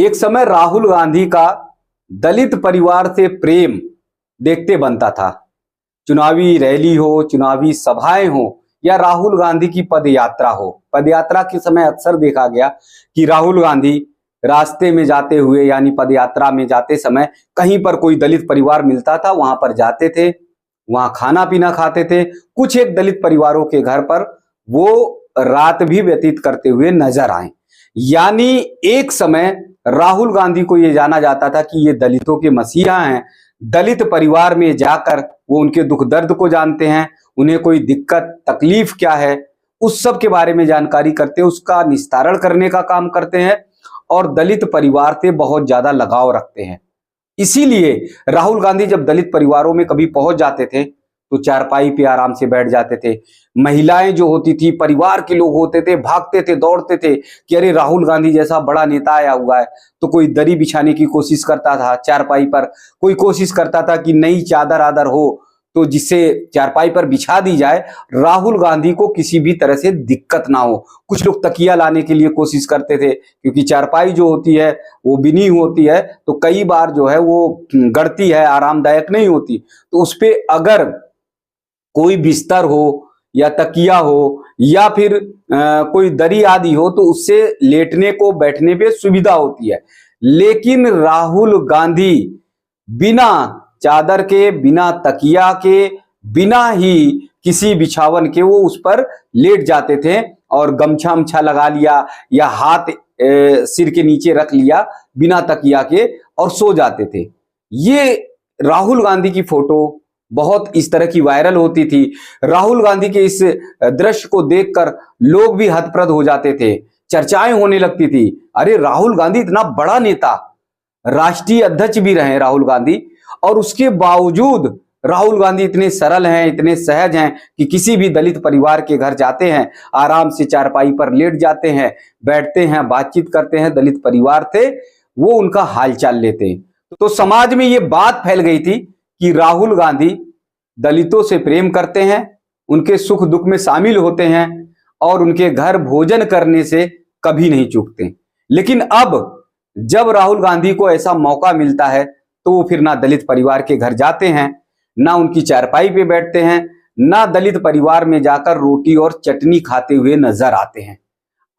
एक समय राहुल गांधी का दलित परिवार से प्रेम देखते बनता था। चुनावी रैली हो, चुनावी सभाएं हो या राहुल गांधी की पदयात्रा हो। पदयात्रा के समय अक्सर देखा गया कि राहुल गांधी रास्ते में जाते हुए यानी पदयात्रा में जाते समय कहीं पर कोई दलित परिवार मिलता था, वहां पर जाते थे, वहां खाना पीना खाते थे। कुछ एक दलित परिवारों के घर पर वो रात भी व्यतीत करते हुए नजर आए। यानी एक समय राहुल गांधी को ये जाना जाता था कि ये दलितों के मसीहा हैं। दलित परिवार में जाकर वो उनके दुख दर्द को जानते हैं, उन्हें कोई दिक्कत तकलीफ क्या है उस सब के बारे में जानकारी करते हैं, उसका निस्तारण करने का काम करते हैं और दलित परिवार से बहुत ज्यादा लगाव रखते हैं। इसीलिए राहुल गांधी जब दलित परिवारों में कभी पहुंच जाते थे तो चारपाई पे आराम से बैठ जाते थे। महिलाएं जो होती थी, परिवार के लोग होते थे, भागते थे, दौड़ते थे कि अरे राहुल गांधी जैसा बड़ा नेता आया हुआ है। तो कोई दरी बिछाने की कोशिश करता था चारपाई पर, कोई कोशिश करता था कि नई चादर आदर हो तो जिससे चारपाई पर बिछा दी जाए, राहुल गांधी को किसी भी तरह से दिक्कत ना हो। कुछ लोग तकिया लाने के लिए कोशिश करते थे क्योंकि चारपाई जो होती है वो बिनी होती है, तो कई बार जो है वो गड़ती है, आरामदायक नहीं होती। तो उस पे अगर कोई बिस्तर हो या तकिया हो या फिर कोई दरी आदि हो तो उससे लेटने को बैठने पे सुविधा होती है। लेकिन राहुल गांधी बिना चादर के, बिना तकिया के, बिना ही किसी बिछावन के वो उस पर लेट जाते थे और गमछा अमछा लगा लिया या हाथ सिर के नीचे रख लिया बिना तकिया के और सो जाते थे। ये राहुल गांधी की फोटो बहुत इस तरह की वायरल होती थी। राहुल गांधी के इस दृश्य को देखकर लोग भी हतप्रद हो जाते थे, चर्चाएं होने लगती थी। अरे राहुल गांधी इतना बड़ा नेता, राष्ट्रीय अध्यक्ष भी रहे राहुल गांधी, और उसके बावजूद राहुल गांधी इतने सरल हैं, इतने सहज हैं कि किसी भी दलित परिवार के घर जाते हैं, आराम से चारपाई पर लेट जाते हैं, बैठते हैं, बातचीत करते हैं। दलित परिवार थे वो उनका हालचाल लेते हैं। तो समाज में ये बात फैल गई थी कि राहुल गांधी दलितों से प्रेम करते हैं, उनके सुख दुख में शामिल होते हैं और उनके घर भोजन करने से कभी नहीं चूकते। लेकिन अब जब राहुल गांधी को ऐसा मौका मिलता है तो वो फिर ना दलित परिवार के घर जाते हैं, ना उनकी चारपाई पे बैठते हैं, ना दलित परिवार में जाकर रोटी और चटनी खाते हुए नजर आते हैं।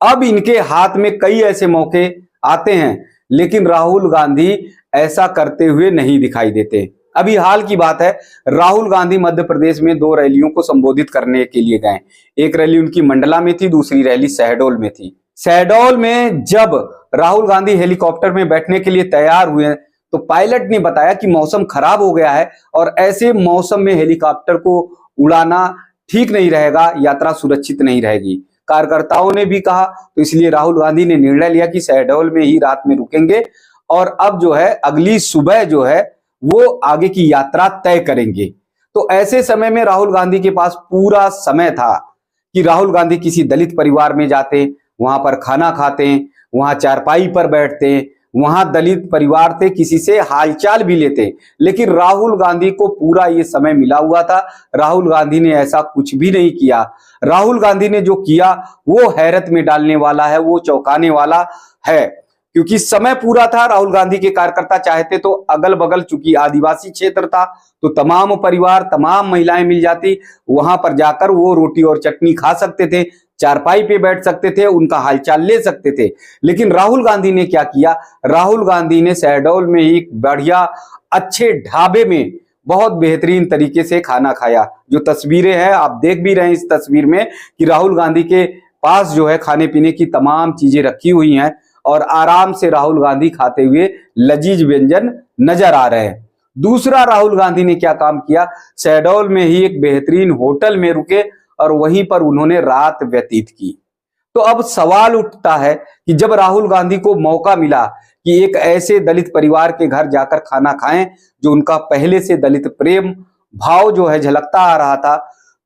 अब इनके हाथ में कई ऐसे मौके आते हैं लेकिन राहुल गांधी ऐसा करते हुए नहीं दिखाई देते। अभी हाल की बात है, राहुल गांधी मध्य प्रदेश में 2 रैलियों को संबोधित करने के लिए गए। एक रैली उनकी मंडला में थी, दूसरी रैली शहडोल में थी। शहडोल में जब राहुल गांधी हेलीकॉप्टर में बैठने के लिए तैयार हुए तो पायलट ने बताया कि मौसम खराब हो गया है और ऐसे मौसम में हेलीकॉप्टर को उड़ाना ठीक नहीं रहेगा, यात्रा सुरक्षित नहीं रहेगी। कार्यकर्ताओं ने भी कहा, तो इसलिए राहुल गांधी ने निर्णय लिया कि शहडोल में ही रात में रुकेंगे और अब जो है अगली सुबह जो है वो आगे की यात्रा तय करेंगे। तो ऐसे समय में राहुल गांधी के पास पूरा समय था कि राहुल गांधी किसी दलित परिवार में जाते, वहां पर खाना खाते, वहां चारपाई पर बैठते, वहां दलित परिवार से किसी से हालचाल भी लेते। लेकिन राहुल गांधी को पूरा ये समय मिला हुआ था, राहुल गांधी ने ऐसा कुछ भी नहीं किया। राहुल गांधी ने जो किया वो हैरत में डालने वाला है, वो चौंकाने वाला है, क्योंकि समय पूरा था। राहुल गांधी के कार्यकर्ता चाहते तो अगल बगल, चूंकि आदिवासी क्षेत्र था तो तमाम परिवार, तमाम महिलाएं मिल जाती, वहां पर जाकर वो रोटी और चटनी खा सकते थे, चारपाई पे बैठ सकते थे, उनका हालचाल ले सकते थे। लेकिन राहुल गांधी ने क्या किया, राहुल गांधी ने शहडोल में ही बढ़िया अच्छे ढाबे में बहुत बेहतरीन तरीके से खाना खाया। जो तस्वीरें हैं आप देख भी रहे हैं इस तस्वीर में कि राहुल गांधी के पास जो है खाने पीने की तमाम चीजें रखी हुई हैं और आराम से राहुल गांधी खाते हुए लजीज व्यंजन नजर आ रहे हैं। दूसरा, राहुल गांधी ने क्या काम किया, शहडोल में ही एक बेहतरीन होटल में रुके और वहीं पर उन्होंने रात व्यतीत की। तो अब सवाल उठता है कि जब राहुल गांधी को मौका मिला कि एक ऐसे दलित परिवार के घर जाकर खाना खाएं जो उनका पहले से दलित प्रेम भाव जो है झलकता आ रहा था,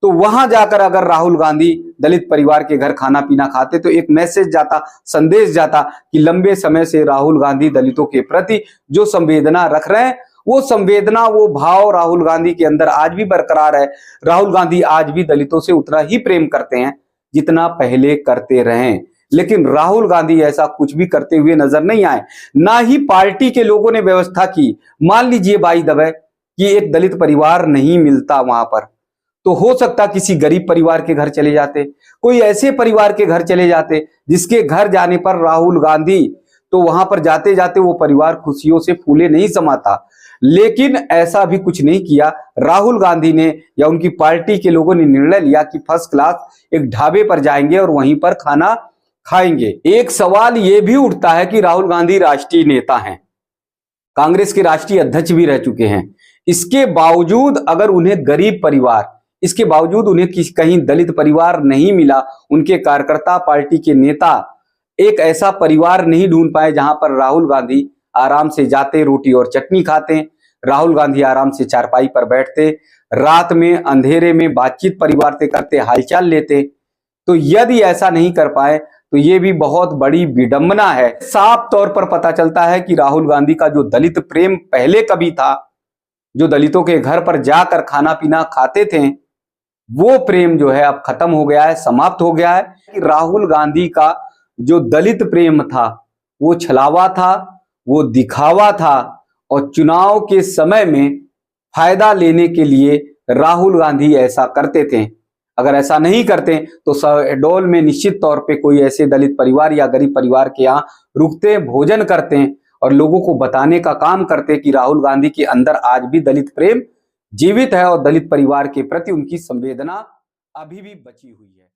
तो वहां जाकर अगर राहुल गांधी दलित परिवार के घर खाना पीना खाते तो एक मैसेज जाता, संदेश जाता कि लंबे समय से राहुल गांधी दलितों के प्रति जो संवेदना रख रहे हैं, वो संवेदना, वो भाव राहुल गांधी के अंदर आज भी बरकरार है। राहुल गांधी आज भी दलितों से उतना ही प्रेम करते हैं जितना पहले करते रहे। लेकिन राहुल गांधी ऐसा कुछ भी करते हुए नजर नहीं आए। ना ही पार्टी के लोगों ने व्यवस्था की। मान लीजिए बाई द वे कि एक दलित परिवार नहीं मिलता वहां पर, तो हो सकता किसी गरीब परिवार के घर चले जाते, कोई ऐसे परिवार के घर चले जाते जिसके घर जाने पर राहुल गांधी, तो वहां पर जाते जाते वो परिवार खुशियों से फूले नहीं समाता। लेकिन ऐसा भी कुछ नहीं किया। राहुल गांधी ने या उनकी पार्टी के लोगों ने निर्णय लिया कि फर्स्ट क्लास एक ढाबे पर जाएंगे और वहीं पर खाना खाएंगे। एक सवाल यह भी उठता है कि राहुल गांधी राष्ट्रीय नेता हैं, कांग्रेस के राष्ट्रीय अध्यक्ष भी रह चुके हैं, इसके बावजूद अगर उन्हें गरीब परिवार, इसके बावजूद उन्हें कहीं दलित परिवार नहीं मिला, उनके कार्यकर्ता, पार्टी के नेता एक ऐसा परिवार नहीं ढूंढ पाए जहां पर राहुल गांधी आराम से जाते, रोटी और चटनी खाते, राहुल गांधी आराम से चारपाई पर बैठते, रात में अंधेरे में बातचीत परिवार से करते, हालचाल लेते, तो यदि ऐसा नहीं कर पाए तो ये भी बहुत बड़ी विडंबना है। साफ तौर पर पता चलता है कि राहुल गांधी का जो दलित प्रेम पहले कभी था, जो दलितों के घर पर जाकर खाना पीना खाते थे, वो प्रेम जो है अब खत्म हो गया है, समाप्त हो गया है। कि राहुल गांधी का जो दलित प्रेम था वो छलावा था, वो दिखावा था, और चुनाव के समय में फायदा लेने के लिए राहुल गांधी ऐसा करते थे। अगर ऐसा नहीं करते तो शहडोल में निश्चित तौर पे कोई ऐसे दलित परिवार या गरीब परिवार के यहाँ रुकते, भोजन करते और लोगों को बताने का काम करते कि राहुल गांधी के अंदर आज भी दलित प्रेम जीवित है और दलित परिवार के प्रति उनकी संवेदना अभी भी बची हुई है।